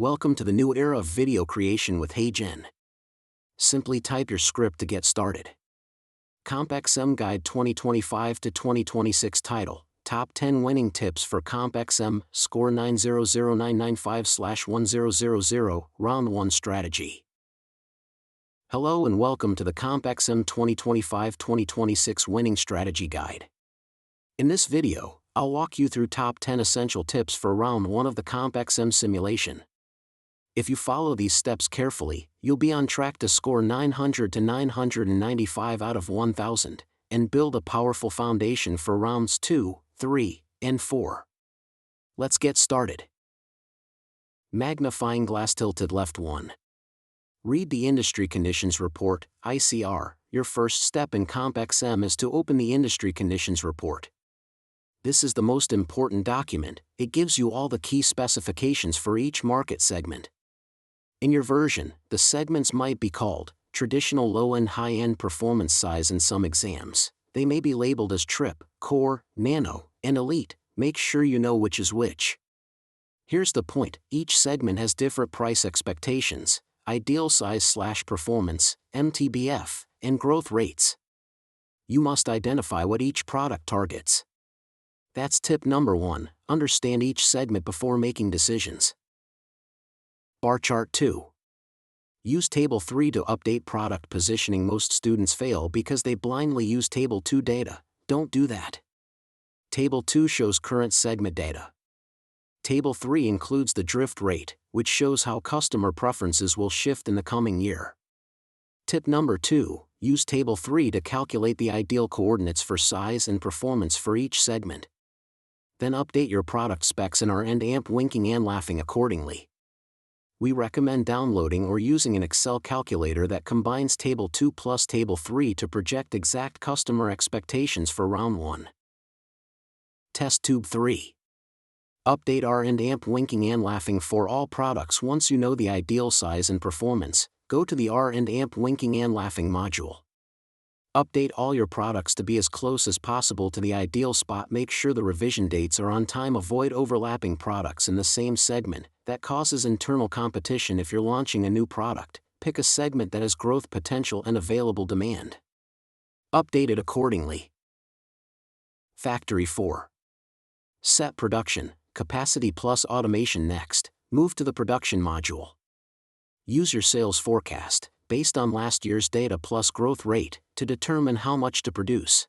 Welcome to the new era of video creation with HeyGen. Simply type your script to get started. CompXM Guide 2025 to 2026 title, Top 10 Winning Tips for CompXM, score 9000995/1000, Round 1 Strategy. Hello and welcome to the CompXM 2025-2026 Winning Strategy Guide. In this video, I'll walk you through top 10 essential tips for Round 1 of the CompXM simulation. If you follow these steps carefully, you'll be on track to score 900 to 995 out of 1000, and build a powerful foundation for rounds 2, 3, and 4. Let's get started. Magnifying glass tilted left 1. Read the Industry Conditions Report, ICR. Your first step in CompXM is to open the Industry Conditions Report. This is the most important document. It gives you all the key specifications for each market segment. In your version, the segments might be called traditional low-end, high-end, performance, size in some exams. They may be labeled as Trip, Core, Nano, and Elite. Make sure you know which is which. Here's the point: each segment has different price expectations, ideal size/performance, MTBF, and growth rates. You must identify what each product targets. That's tip number 1, understand each segment before making decisions. Bar chart 2. Use table 3 to update product positioning. Most students fail because they blindly use table 2 data. Don't do that. Table 2 shows current segment data. Table 3 includes the drift rate, which shows how customer preferences will shift in the coming year. Tip number 2, use table 3 to calculate the ideal coordinates for size and performance for each segment. Then update your product specs in our amp winking and laughing accordingly. We recommend downloading or using an Excel calculator that combines Table 2 plus Table 3 to project exact customer expectations for Round 1. Test Tube 3. Update our amp winking and laughing for all products. Once you know the ideal size and performance, go to the amp winking and laughing module. Update all your products to be as close as possible to the ideal spot. Make sure the revision dates are on time. Avoid overlapping products in the same segment. That causes internal competition. If you're launching a new product, pick a segment that has growth potential and available demand. Update it accordingly. Factory 4. Set production, capacity plus automation. Next, move to the production module. Use your sales forecast, based on last year's data plus growth rate, to determine how much to produce.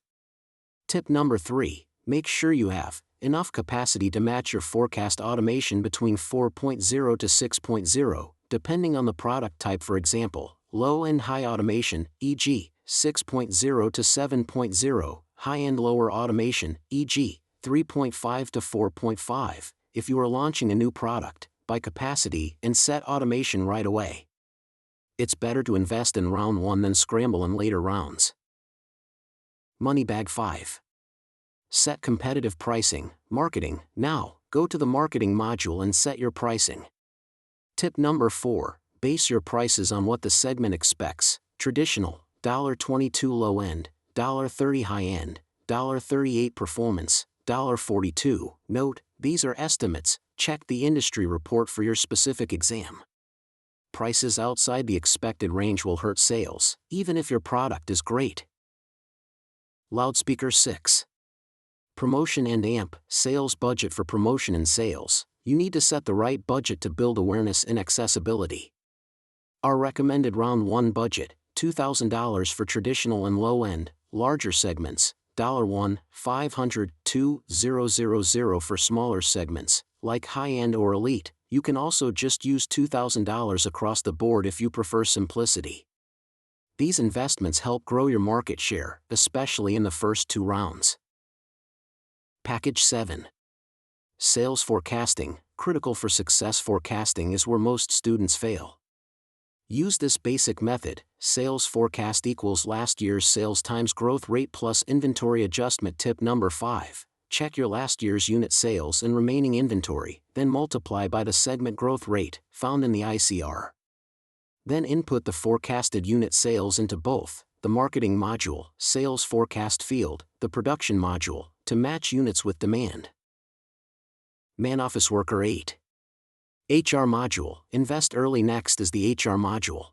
Tip number 3, make sure you have enough capacity to match your forecast. Automation between 4.0 to 6.0, depending on the product type. For example, low and high automation, e.g., 6.0 to 7.0, high-end lower automation, e.g., 3.5 to 4.5. If you are launching a new product, buy capacity and set automation right away. It's better to invest in Round 1 than scramble in later rounds. Money Bag 5. Set competitive pricing, marketing. Now, go to the marketing module and set your pricing. Tip number 4, base your prices on what the segment expects. Traditional, $22 low end, $30 high end, $38 performance, $42. Note, these are estimates. Check the industry report for your specific exam. Prices outside the expected range will hurt sales, even if your product is great. Loudspeaker 6. Promotion and amp, sales budget. For promotion and sales, you need to set the right budget to build awareness and accessibility. Our recommended Round 1 budget, $2,000 for traditional and low-end, larger segments, $1,500 to $2,000 for smaller segments, like high-end or elite. You can also just use $2,000 across the board if you prefer simplicity. These investments help grow your market share, especially in the first 2 rounds. Package 7. Sales forecasting, critical for success. Forecasting is where most students fail. Use this basic method: sales forecast equals last year's sales times growth rate plus inventory adjustment. Tip number 5. Check your last year's unit sales and remaining inventory, then multiply by the segment growth rate, found in the ICR. Then input the forecasted unit sales into both the marketing module, sales forecast field, the production module, to match units with demand. Man office worker 8. HR module. Invest early. Next is the HR module.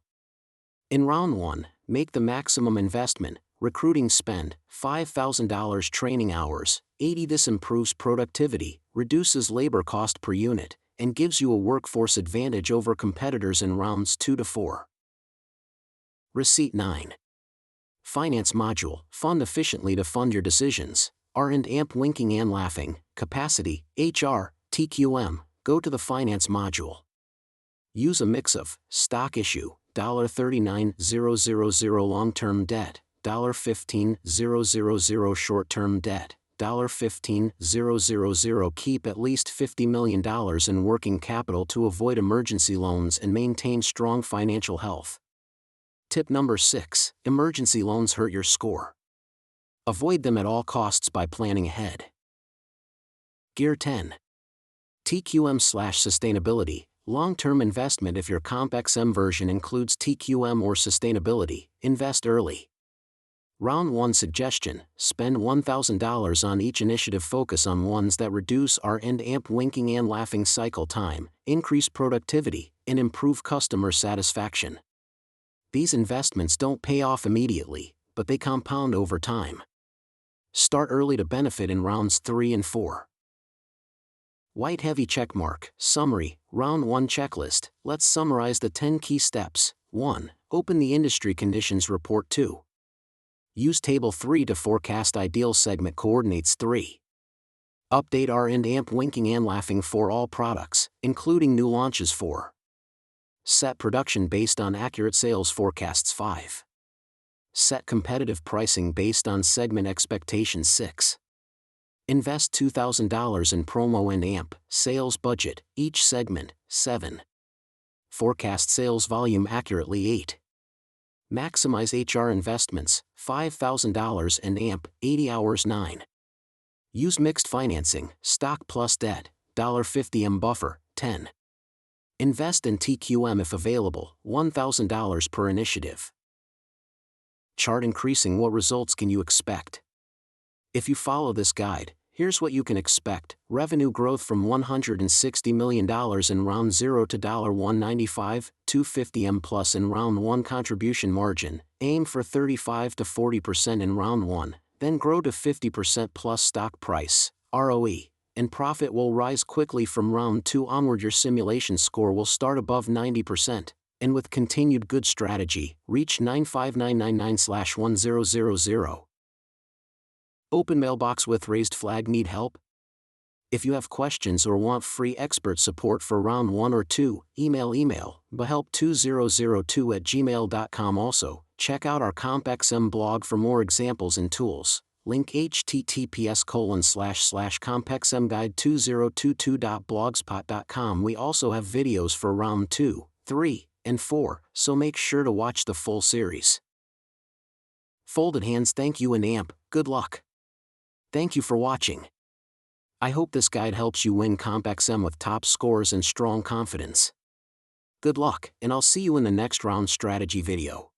In round 1, make the maximum investment. Recruiting spend, $5,000. Training hours, 80. This improves productivity, reduces labor cost per unit, and gives you a workforce advantage over competitors in rounds 2 to 4. Receipt 9. Finance module. Fund efficiently to fund your decisions. R&AMP. Winking and laughing. Capacity, HR, TQM. Go to the finance module. Use a mix of stock issue, $39,000 long-term debt, $15,000 short-term debt, $15,000. Keep at least $50 million in working capital to avoid emergency loans and maintain strong financial health. Tip number 6. Emergency loans hurt your score. Avoid them at all costs by planning ahead. Gear 10. TQM/sustainability. Long-term investment. If your CompXM version includes TQM or sustainability, invest early. Round 1 suggestion: spend $1,000 on each initiative. Focus on ones that reduce R&AMP. Winking and laughing cycle time, increase productivity, and improve customer satisfaction. These investments don't pay off immediately, but they compound over time. Start early to benefit in rounds 3 and 4. White heavy checkmark. Summary. Round 1 checklist. Let's summarize the 10 key steps. 1. Open the industry conditions report. 2. Use table 3 to forecast ideal segment coordinates. 3. Update R&AMP. Winking and laughing for all products, including new launches. 4. Set production based on accurate sales forecasts. 5. Set competitive pricing based on segment expectations. 6. Invest $2,000 in promo and AMP sales budget, each segment. 7. Forecast sales volume accurately. 8. Maximize HR investments, $5,000 and AMP, 80 hours. 9. Use mixed financing, stock plus debt, $50 buffer. 10. Invest in TQM if available, $1,000 per initiative. Chart increasing. What results can you expect? If you follow this guide, here's what you can expect: revenue growth from $160 million in round 0 to $195, $250 plus in round 1. Contribution margin, aim for 35 to 40% in round 1, then grow to 50% plus. Stock price, ROE, and profit will rise quickly from round 2 onward. Your simulation score will start above 90%, and with continued good strategy, reach 95999/1000. Open mailbox with raised flag. Need help? If you have questions or want free expert support for round 1 or 2, email bahelp2002@gmail.com. Also, check out our CompXM blog for more examples and tools. Link https://compxmguide2022.blogspot.com. We also have videos for round 2, 3, and 4, so make sure to watch the full series. Folded hands. Thank you and AMP, good luck. Thank you for watching. I hope this guide helps you win CompXM with top scores and strong confidence. Good luck, and I'll see you in the next round strategy video.